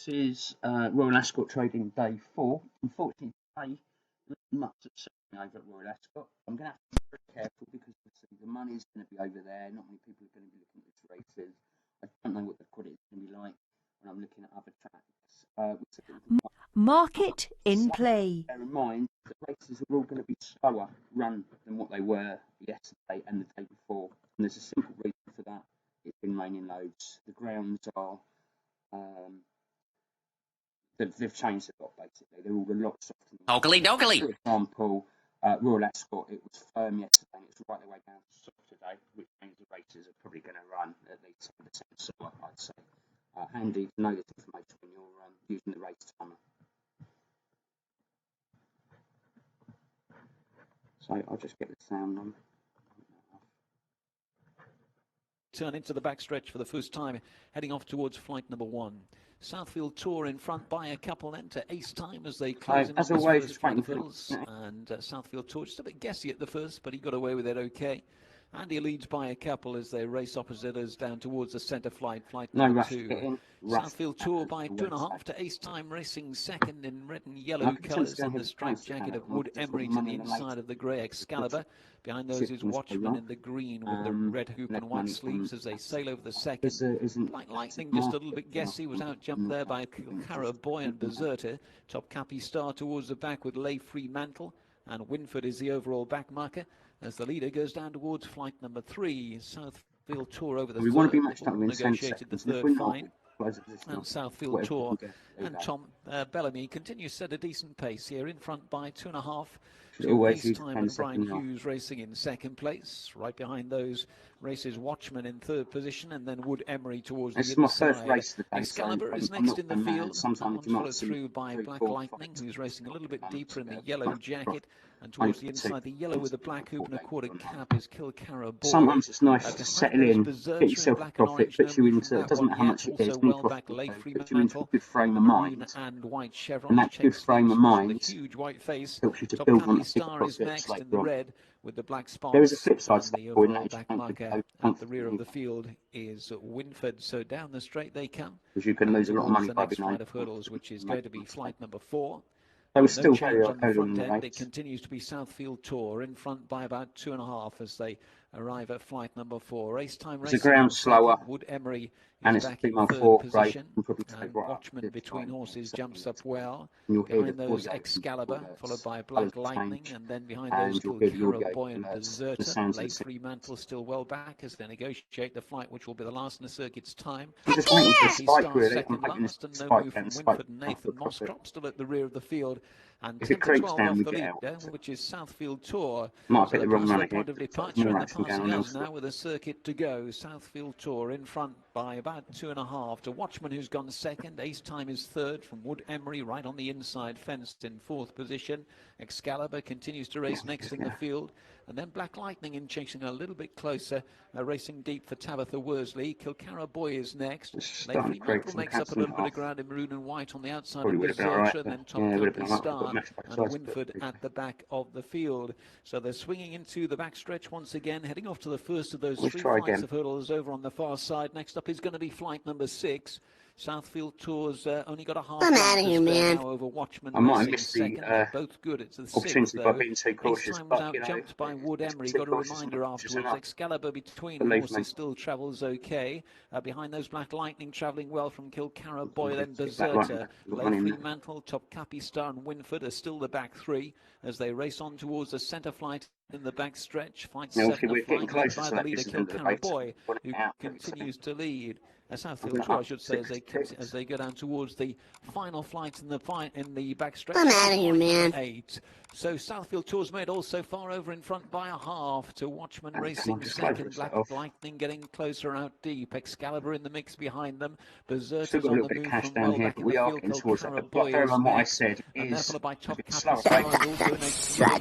This is Royal Ascot trading day 4. Unfortunately, today, much at selling over at Royal Ascot. I'm going to have to be very careful because the money's going to be over there. Not many people are going to be looking at these races. I don't know what the credit is going to be like when I'm looking at other tracks. Market in play. Bear in mind that races are all going to be slower run than what they were yesterday and the day before. And there's a simple reason for that. It's been raining loads. The grounds are they've changed a lot, basically. They're all a lot softer. Doggly. For example, Royal Ascot, it was firm yesterday, and it's right the way down to soft today, which means the races are probably going to run at least 10% slower, I'd say. Handy to know this information when you're using the race timer. So I'll just get the sound on. Turn into the backstretch for the first time, heading off towards flight number 1. Southfield Tour in front by a couple then to Ace Time as they close in. As always, it's waiting for and Southfield Tour just a bit guessy at the first, but he got away with it okay. Andy leads by a couple as they race opposite us down towards the centre flight number 2. Southfield Tour by 2.5 to Ace Time racing second in red and yellow colours in the striped jacket of Wood Emery to the inside of the grey Excalibur. Behind those is Watchman in the green with the red hoop and white sleeves as they sail over the second. Black Lightning just a little bit guessy, was out jumped there by Kilcara Boy and Deserter. Top Cappy Star towards the back with Lay Fremantle, and Winford is the overall back marker as the leader goes down towards flight number 3. Southfield Tour over the third. Want to be matched up with negotiated the third fine. And Southfield Tour and Tom Bellamy continues to set a decent pace here in front by 2.5. Ace Time and Brian Hughes racing in second place. Right behind those races Watchman in third position, and then Wood Emery towards the inside. My first race of the day, Excalibur is next in the field. Followed through by Black Lightning, who's racing a little bit deeper in the yellow jacket. And towards the inside, the yellow with the black hoop and a quarter cap is Kilcara Boy. Sometimes it's nice to settle in, get yourself a profit, puts you into, it doesn't matter how much it is, puts you into a good frame of mind. And white chevron, and that good frame of mind huge white face helps you to build on that Star is next in the red with the black spots. There is a flip side to the overall back marker at the rear of the field is Winford. So down the straight they come. Because you can lose a lot of money by being flight of hurdles, which is going to be flight number 4. They were still very on the front end. Right. It continues to be Southfield Tour in front by about 2.5 as they arrive at flight number 4. Race time racing. The ground slower. Wood Emery and is it's back in third position. And Watchman between horses jumps up well. Behind those Excalibur, followed by Black Lightning, and then behind those Kilcara Boy and Deserter. Lay Fremantle still well back as they negotiate the flight, which will be the last in the circuit's time. Just waiting for a spike, really. Second last, and no move from Winford and Nathan Mosscrop still at the rear of the field. And if 10 it creeps to 12 down, off we the get leader, out. which is Southfield Tour. Might pick the wrong run point of departure and the passing us now now with a circuit to go. Southfield Tour in front by about 2.5 to Watchman, who's gone second. Ace Time is third from Wood Emery, right on the inside fence in fourth position. Excalibur continues to race next in the field. And then Black Lightning in chasing a little bit closer, racing deep for Tabitha Worsley. Kilcara Boy is next. Lay Fremantle makes up a little bit of ground in maroon and white on the outside of Deserter, and then Top Cappy Star and Winford at the back of the field. So they're swinging into the backstretch once again, heading off to the first of those 3 flights of hurdles over on the far side. Next up is going to be flight number 6. Southfield Tour's only got a half. I'm out of here, man. Over Watchman I might have missed the both good. It's the opportunity by being too cautious. But out jumped by Wood Emery. Got a reminder afterwards. Excalibur between horses still travels okay. Behind those Black Lightning travelling well from Kilcara Boy, then Deserter. Lay Fremantle, Top Cappy Star and Winford are still the back 3 as they race on towards the centre flight in the back stretch. Flight 7 by the leader Kilcara Boy, who continues to lead. Southfield Tour, I should say, as they go down towards the final flight in the backstretch. I'm out of here, man. 8. So Southfield Tour's made all so far over in front by a half to Watchman racing second. Black Lightning getting closer out deep. Excalibur in the mix behind them. Berserker's on the move from well back in the field. Kilcara Boy is what I said and is by Top slower Cappy Star.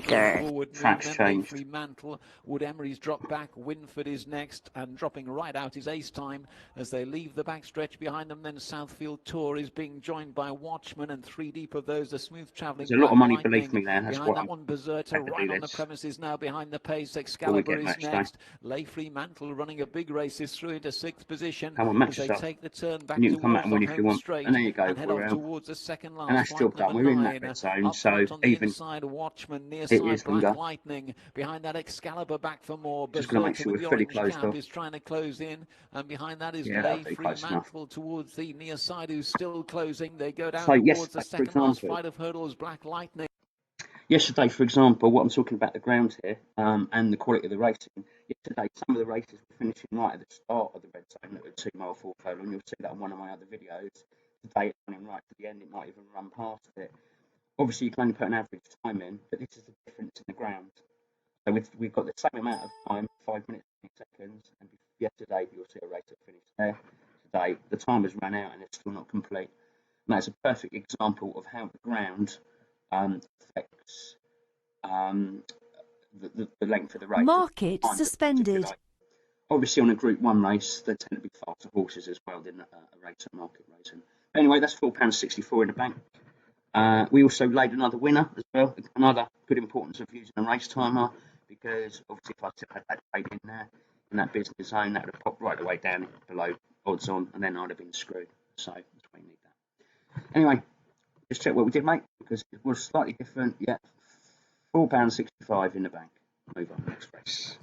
tracks change. changed. Layfrey, Mantle, Wood Emery's dropped back. Winford is next, and dropping right out is Ace Time as they leave the backstretch behind them. Then Southfield Tour is being joined by Watchman, and 3 deep of those are smooth travelling. There's a lot of money Lightning beneath me there. That's behind what that one. Berserter right on the premises now behind the pace. Excalibur is next. Layfrey, Mantle running a big race is through into 6th position as they take the turn back towards the home straight and there you go, and head off towards the second last. And that's still done. We're in that bit zone, so on the even inside, Watchman, near it side is Black longer. Lightning behind that. Excalibur back for more. Just going to make sure we're fully closed off. Is trying to close in, and behind that is Layfrey, Mantle towards the near side, who's still closing. They go down towards the second last flight of hurdles. Black Lightning. Yesterday, for example, what I'm talking about the ground here and the quality of the racing. Yesterday, some of the races were finishing right at the start of the red zone that were 2 mile 4 furlong. You'll see that on one of my other videos. Today, it's running right to the end. It might even run past it. Obviously, you can only put an average time in, but this is the difference in the ground. So we've got the same amount of time, 5 minutes, 20 seconds, and yesterday you'll see a race that finished there. Today, the time has run out and it's still not complete. And that's a perfect example of how the ground affects the length of the race. Market suspended. Obviously, on a Group 1 race, there tend to be faster horses as well than a race at market racing. But anyway, that's £4.64 in the bank. We also laid another winner as well. Another good importance of using a race timer, because obviously if I had that trade in there in that business zone, that would have popped right the way down below odds on, and then I'd have been screwed. So that's why you need that. Anyway, just check what we did, mate, because it was slightly different. Yeah, £4.65 in the bank. Move on, next race.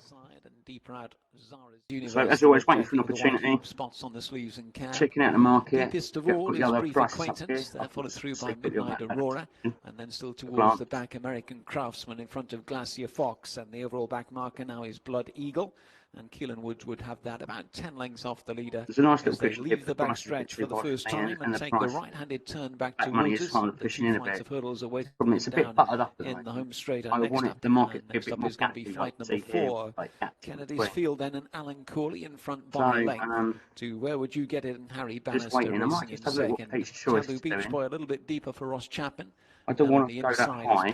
Deeper out, Zara's so as always, waiting for an opportunity. Spots on the sleeves and cap. Checking out the market. Deepest of all is Brief Acquaintance. They're followed through by Midnight Aurora, and then still towards the back, American Craftsman in front of Glacier Fox, and the overall back marker now is Blood Eagle. And Keelan Woods would have that about 10 lengths off the leader. There's a nice little they leave the back stretch for the first time and take the right-handed turn back towards us. The 2 flights of hurdles are waiting down in the home straight. And next up, next up is going to be flight number 4. Kennedy's Field then, and Alan Corley in front by length to Where Would You Get It, and Harry Bannister racing in second. Taboo Beach Boy a little bit deeper for Ross Chapman. I don't want to go that high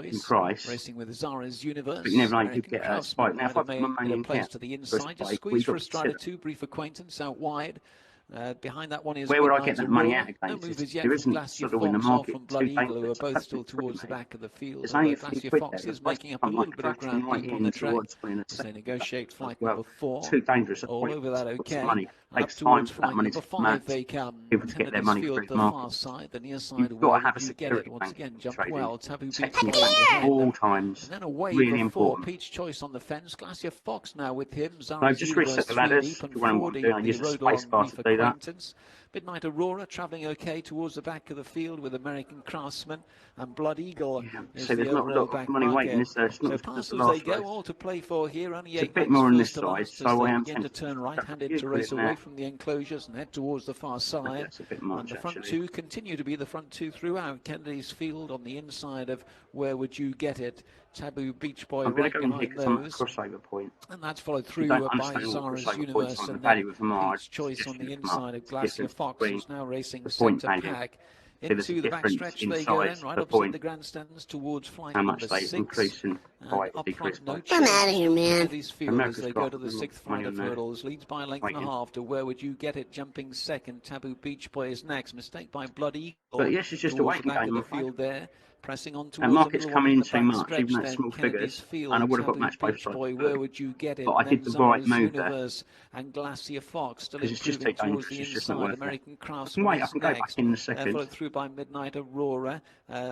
in price, racing with Zara's Universe. But you never know, you could get a spike. Now, if I put my money in here, to the inside, just squeeze for a Strider 2, Brief Acquaintance out wide. Behind that one is where would I get that money out against? No movers yet there isn't sort of in the market. From Blood Eagle, who are both still towards the back of the field. Glacier Fox is making up a little bit of ground deep on the track as they negotiate flight number 4. Too dangerous. All over that, okay. Takes time for that money to 5 they come. People to get their money through the far side, the near side. You've got to have a security once again, jumped well. Taboo Beach all times. And then away really important. Peach Choice on the fence. Glacier Fox now with him. No, just reset the ladders. If you want to do, I use the space bar to do that. Midnight Aurora travelling okay towards the back of the field with American Craftsman, and Blood Eagle is so the overall back money waiting, is there? It's not so past as they go, all to play for here. Only it's 8 a bit more on this side, so I am begin to turn right-handed to race away from the enclosures and head towards the far side. That's a bit much, and the front 2 continue to be the front 2 throughout. Kennedy's Field on the inside of Where Would You Get It? Taboo Beach Boy right behind those. Crossover point. And that's followed through by Zara's Universe and then Peach Choice on the inside of Glacier Fox, who's now racing centre pack. Into the backstretch they go then, right opposite the grandstands towards flight number 6. I'm out of here, man. These field as they go to the 6th flight of hurdles, leads by a length and a half to Where Would You Get It, jumping second. Taboo Beach Boy is next. Mistake by Blood Eagle. But yes, it's just a waiting game. The field there. Pressing on towards and market's coming in too much, even though it's small figures. And I would have got match both sides. Where Would You Get It? But I did the right move there. And Glacier Fox still it's just too dangerous. It's just not worth American it. I can go back in a second. Followed through by Midnight Aurora.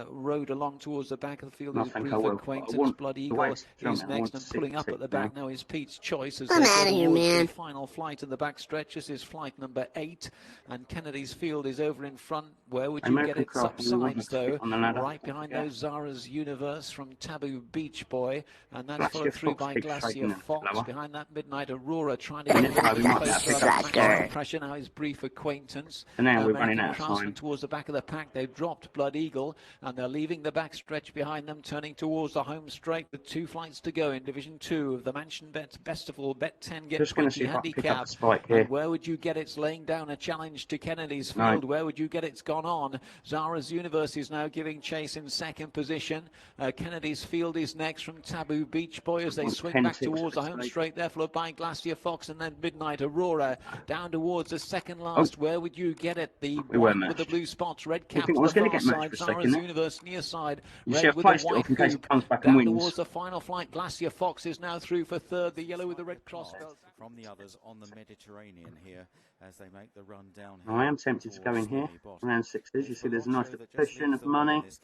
Rode along towards the back of the field. I think I will. Blood Eagle is next, and pulling up at the back now is Pete's Choice. As I'm out of here, man. The final flight in the back stretch. This is flight number 8, and Kennedy's Field is over in front. Where Would You Get It? Subsides though, right behind those Zara's Universe from Taboo Beach Boy, and that's followed through by Glacier Fox. Behind that, Midnight Aurora trying to get pressure. Now is Brief Acquaintance. And now we're running out of time. Towards the back of the pack, they've dropped Blood Eagle, and they're leaving the back stretch behind them, turning towards the home straight with 2 flights to go in Division 2 of the Mansion Bet Best of All Bet 10 Get 20 handicap. And Where Would You Get It's laying down a challenge to Kennedy's Field. Where Would You Get It's gone on. Zara's Universe is now giving chase in in second position. Kennedy's Field is next from Taboo Beach Boy as they swing 10 back ticks towards for the home the straight there, followed by Glacier Fox and then Midnight Aurora down towards the second last. Where would you get it? The We were white with the matched. blue spots, red You cap think to I was the going to far get matched side, for a Zara's second? Universe near side, You see, red I've with the placed it white off in case coupe. it comes back and Down wins. towards the final flight, Glacier Fox is now through for third, the yellow with the red cross belt. From the others on the Mediterranean here as they make the run down. I am tempted to go in here around sixes. You see there's a nice little cushion of money. It's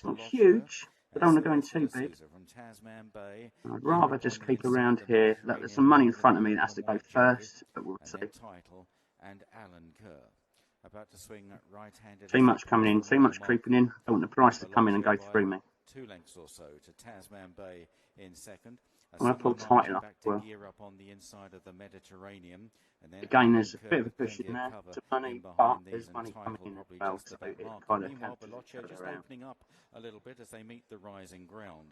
not huge. I don't want to go in too big. I'd rather just keep around here. Look, there's some money in front of me that has to go first, but we'll see. Too much coming in, too much creeping in. I want the price to come in and go through me. 2 lengths or so to Tasman Bay in second. I'm going to pull tight up as well. Again, there's a bit of a cushion there to money, but there's money coming in as well, so it kind of cancels each other just around. opening up a little bit as they meet the rising ground.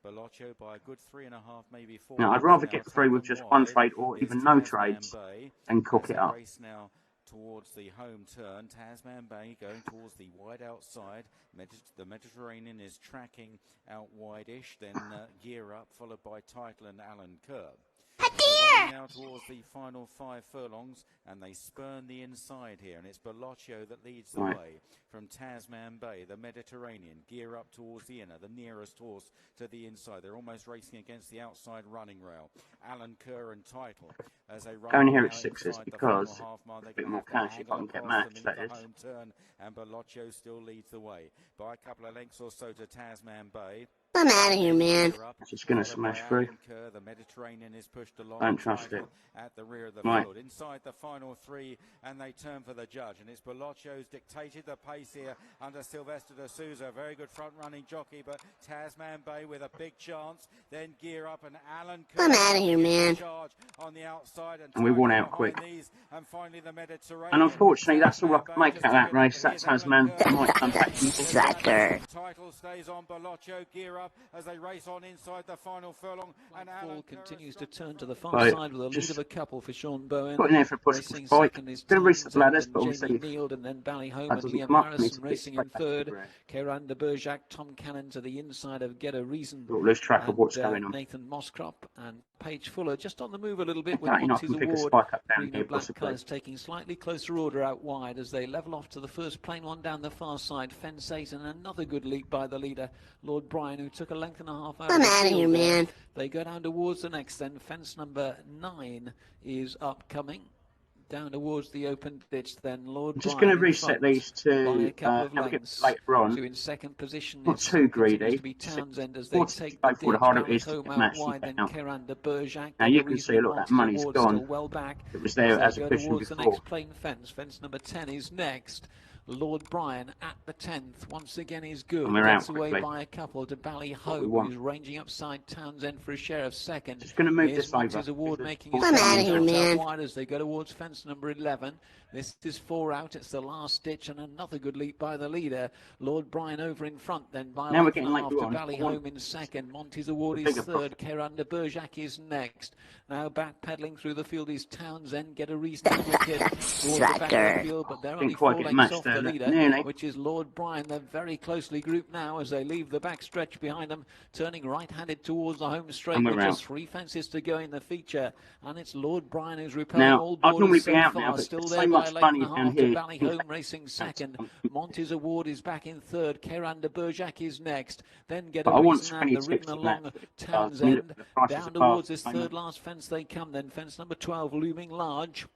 Bellocchio by a good 3.5, maybe 4. Now, I'd rather get through with just one trade or even no trades and cook it up. Now towards the home turn, Tasman Bay going towards the wide outside. The Mediterranean is tracking out wide-ish, then Gear Up, followed by Title and Alan Kerr. Now towards the final 5 furlongs, and they spurn the inside here, and it's Bellocchio that leads the way from Tasman Bay, the Mediterranean. Gear Up towards the inner, the nearest horse to the inside. They're almost racing against the outside running rail. Alan Kerr and Title as they run Going here at sixes because a bit more cash if I can get matched, that is. Home turn, and Bellocchio still leads the way by a couple of lengths or so to Tasman Bay. I'm out of here, man. It's just going to smash through. The Mediterranean is pushed along. Don't trust it. At the rear of the field, inside the final 3, and they turn for the judge. And it's Bellocchio's dictated the pace here under Sylvester de Souza. Very good front-running jockey, but Tasman Bay with a big chance. Then Gear Up and Alan Kerr. I'm out of here, man. On the outside, and we won out quick. And finally the Mediterranean. And unfortunately, that's all I can make out of that race. That Tasman might come back. Sucker. Title stays on Bellocchio. Gear Up as they race on inside the final furlong. And Alan continues to turn to the far side with a lead of a couple for Sean Bowen. Got in there for a possible spike. Going to reach the bladders, but we'll see. Neiled and then Ballyholme That and doesn't Liam come up. Harrison racing in third. Kieran de Bergerac, Tom Cannon to the inside of Get a Reason. We'll lose track of what's going on. Nathan Mosscrop and Paige Fuller just on the move a little bit with Monty's Award. Green and black colours taking slightly closer order out wide as they level off to the first plain one down the far side. Fence 8 and another good leap by the leader, Lord Brian, who took a length and a half out. I'm out of here, man. They go down towards the next then. Fence number 9 is upcoming. Down towards the open ditch, then Lord. I'm just going to reset these to later on. So in second position, not too greedy. To be Townsend as they take the ditch, harder it is to get matched now you can see a lot of that money's gone. Well back. It was there as a cushion before. The next plain fence. Fence number 10 is next. Lord Brian at the 10th once again is good. Gets away by a couple to Ballyholme, who's ranging upside Townsend for a share of second. Just going to move this over. Award making I'm out of here, man. Wide as they go towards fence number 11. This is 4 out. It's the last ditch and another good leap by the leader. Lord Brian over in front. Then by now we're getting late to Ballyholme in second. Monty's Award is third. Kieran de Bergerac is next. Now backpedaling through the field is Townsend. Get a reasonable wicket towards the back of the field, but they're only 4 lengths off the leader, which is Lord Brian. They're very closely grouped now as they leave the back stretch behind them, turning right-handed towards the home straight with just 3 fences to go in the feature. And it's Lord Brian who's repelling all boarders so far. Still there by a length and a half to Ballyholme racing second. Monty's Award is back in third. Kieran de Bergerac is next. Then Get a Reason and the ridden along Townsend. Down towards this third last fence they come then. Fence number 12 looming large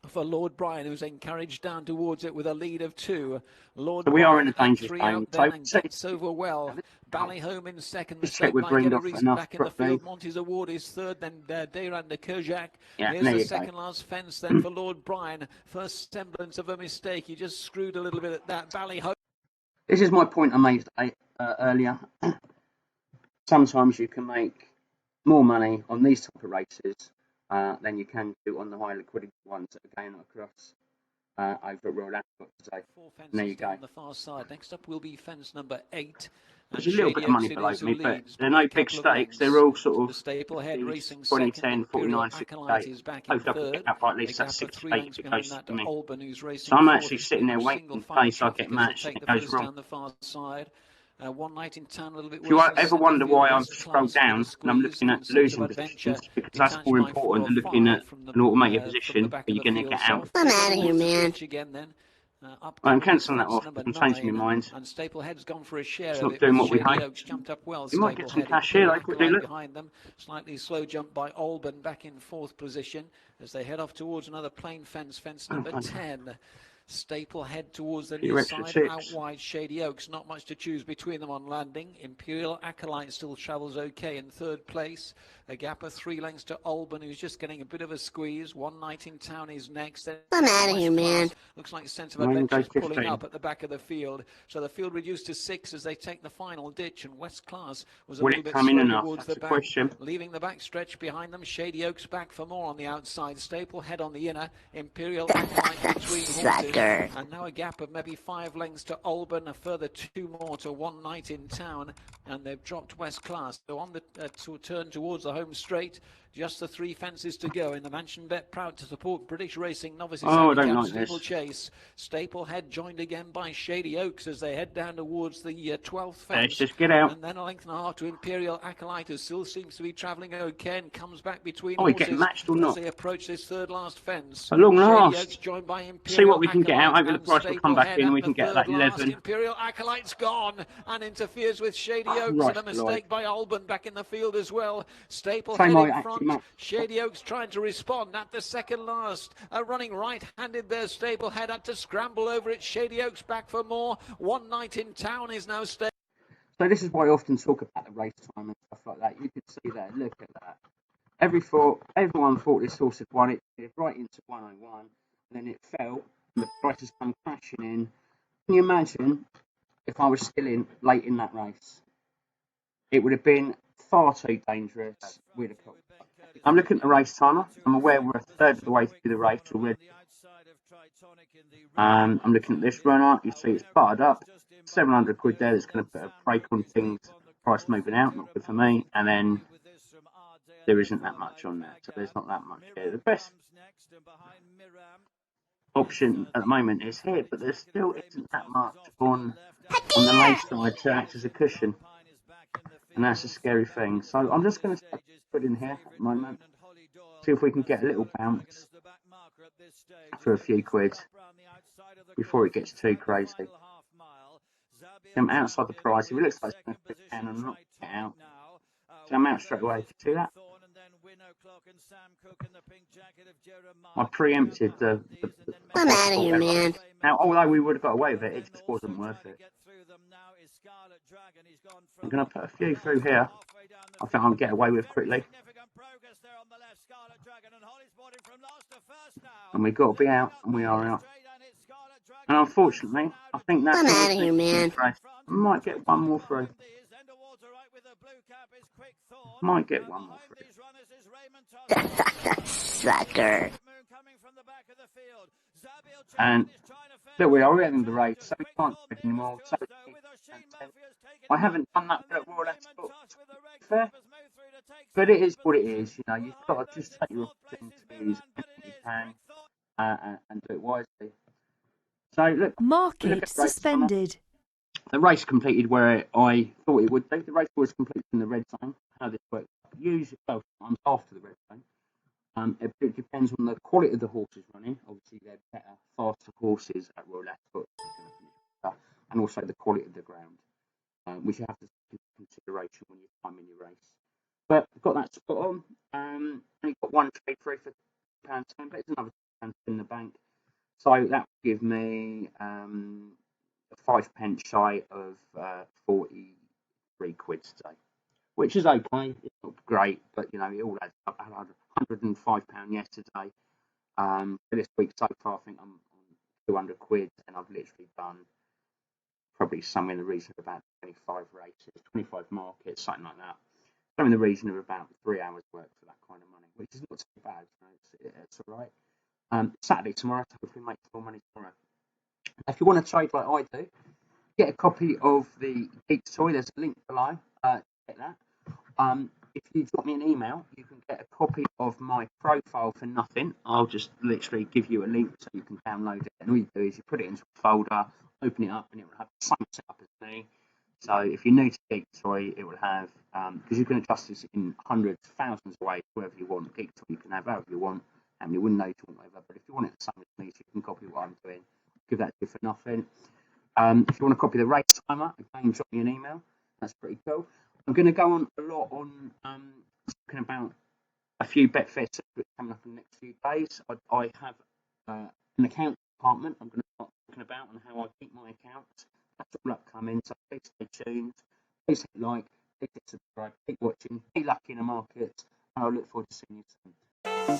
for Lord Brian, who's encouraged down towards it with a lead of 2. Lord we are in a Brian dangerous game. So gets over well. Ballyholme in second. Check with Green off enough back in the field. Monty's Award is third. Then Dayran de Kerjak. Here's the second last fence then for Lord Brian. First semblance of a mistake. He just screwed a little bit at that. Ballyholme. This is my point I made earlier. Sometimes you can make more money on these type of races than you can do on the high liquidity ones that are going across over at Royal Ascot today. 4 fences there you go. On the far side. Next up will be fence number 8. There's a little bit of money It below is who me, but leads they're by no a big couple of stakes. They're lengths. all sort The of Staplehead 50, racing 20, second. 10, Imperial 49, Acolyte 68. is back in Hopefully I could get third. up by at A least that gap of 6 3 to 8 lengths if it goes behind that to to me. Alban, who's So racing I'm fourth. actually It's sitting pretty there much waiting single in file case I get traffic as they matched and take it the goes first wrong. down the far side. One Night in Town, a little bit If you worse than ever centre wonder field. why I've West scrolled Class with a down and I'm squeeze, looking and at then the Sense of losing Adventure positions, because that's detached more by 4 important or than looking at 5 from an automated the position back where of you're the going to field. get out. So I'm they go out of here, towards the man. ditch again then. I'm Upcoming is cancelling that fence off number because I'm changing 9, my mind. and Staplehead's gone for a share It's of not it doing with what we Shady hope. Oaks jumped up well. We might get some Staplehead, cash here, Imperial like we do. Acolyte Look, behind them. Slightly slow jump by Alban back in 4th position as they head off towards another plain fence, fence number 10. Staplehead towards the few near extra side, out tips. wide Shady Oaks, not much to choose between them on landing. Imperial Acolyte still travels okay in 3rd place. A gap of 3 lengths to Alban, who's just getting a bit of a squeeze. One Night in Town is next. Then I'm out of West here, man. Class looks like Sense of I'm going to Adventure's go pulling 15. up at the back of the field. So the field reduced to 6 as they take the final ditch, and West Class was a Will little it bit come in slow enough? towards That's the the back, question. leaving the back stretch behind them. Shady Oaks back for more on the outside. Staplehead on the inner. Imperial Acolyte between horses. Sucker. And now a gap of maybe 5 lengths to Alban, a further 2 more to One Night in Town, and they've dropped West Class. So on the turn towards the home straight, just the 3 fences to go in the Mansion Bet, proud to support British Racing Novices Oh, I don't Handicap like Steeplechase. Staplehead joined again by Shady Oaks as they head down towards the 12th Let's fence. just get out. And then a length and a half to Imperial Acolyte, who still seems to be travelling okay and comes back between Oh, we get horses matched or as not? they approach this 3rd last fence. At long Shady Oaks last. joined by See Imperial what we can get out. Acolyte Hopefully the and price will come back Staplehead in and at we the can get that 3rd last. 11. Imperial Acolyte's gone and interferes with Shady Oaks, Right, and a mistake by Alban back in the field as well. Same Staplehead in actually front. match. Shady Oaks trying to respond at the 2nd last. Running right-handed there. Staplehead had to scramble over it. Shady Oaks back for more. One Night in Town is now staying. So this is why I often talk about the race time and stuff like that. You can see there, look at that. Everyone thought this horse had won it. It right into 101, and then it fell, and the prices come crashing in. Can you imagine if I was still in late in that race? It would have been far too dangerous. I'm looking at the race timer. I'm aware we're a third of the way through the race already. I'm looking at this runner. You see it's buttered up. 700 quid there. That's going to put a break on things. Price moving out, not good for me. And then there isn't that much on there, so there's not that much here. The best option at the moment is here, but there still isn't that much on the lay side to act as a cushion, and that's a scary thing. So I'm just going to put in here at the moment, see if we can get a little bounce for a few quid before it gets too crazy. I'm outside the price. If it looks like it's going to fit down and not get out, so I'm out straight away. Did you see that? I preempted the I'm out of here, error. man. Now, although we would have got away with it, it just wasn't worth it. I'm going to put a few through here. I think I can get away with quickly. And we've got to be out, and we are out. And unfortunately, I think that's I'm all out of here, man. I might get one more through. Might get one more through. Sucker. And there we are, we're ending the race, so we can't take anymore. So I haven't done that at Royal Ascot, fair, but it is what it is. You know, you've got to just take your opportunities when you can and do it wisely. So look, Market suspended. The race completed where I thought it would be. The race was completed in the red zone. How this works, usually, well, sometimes after the red zone. It depends on the quality of the horses running. Obviously, they're better, faster horses at Royal Ascot, and also the quality of the ground, which you have to take into consideration when you're timing your race. But got that spot on. Only got one trade free for £10, but there's another £10 in the bank. So that would give me 5 pence shy of 43 quid today, which is okay. It's not great, but you know it all adds up. I had £105 yesterday. For this week so far, I think I'm on 200 quid, and I've literally done probably somewhere in the region of about 25 races, 25 markets, something like that. Somewhere in the region of about 3 hours work for that kind of money, which is not too bad. You know, it's all right. Saturday tomorrow, hopefully make more money tomorrow. If you want to trade like I do, get a copy of the Geeks Toy, there's a link below. Get that. If you drop me an email, you can get a copy of my profile for nothing. I'll just literally give you a link so you can download it. And all you do is you put it into a folder, open it up, and it will have the same setup as me. So if you're new to Geeks Toy, it will have, because you can adjust this in hundreds, thousands of ways, wherever you want. Geeks Toy you can have however you want, how many windows you want, whatever. But if you want it the same as me, so you can copy what I'm doing, give that to you for nothing. If you want to copy the race timer, again, drop me an email. That's pretty cool. I'm going to go on a lot on talking about a few Betfair secrets coming up in the next few days. I have an account department I'm going to start talking about and how I keep my accounts. That's all upcoming, so please stay tuned. Please hit like, please hit subscribe, keep watching, be lucky in the markets, and I look forward to seeing you soon.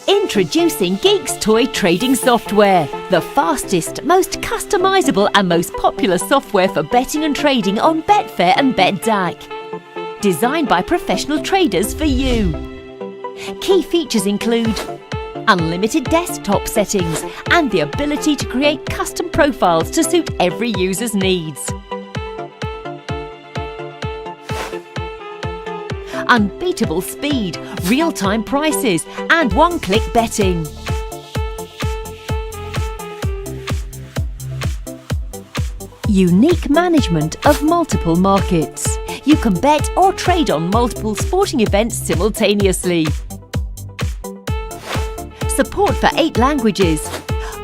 Introducing Geeks Toy trading software, the fastest, most customizable and most popular software for betting and trading on Betfair and BetDAC. Designed by professional traders for you. Key features include unlimited desktop settings and the ability to create custom profiles to suit every user's needs. Unbeatable speed, real-time prices and one-click betting. Unique management of multiple markets. You can bet or trade on multiple sporting events simultaneously. Support for 8 languages.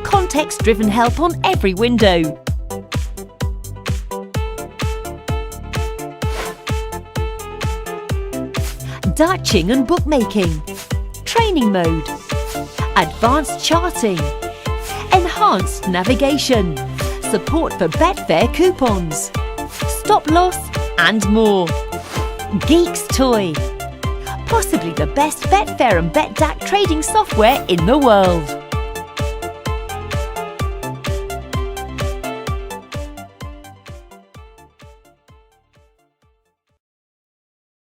Context-driven help on every window. Dutching and bookmaking. Training mode. Advanced charting. Enhanced navigation. Support for Betfair coupons. Stop loss and more. Geeks Toy. Possibly the best Betfair and BetDAC trading software in the world.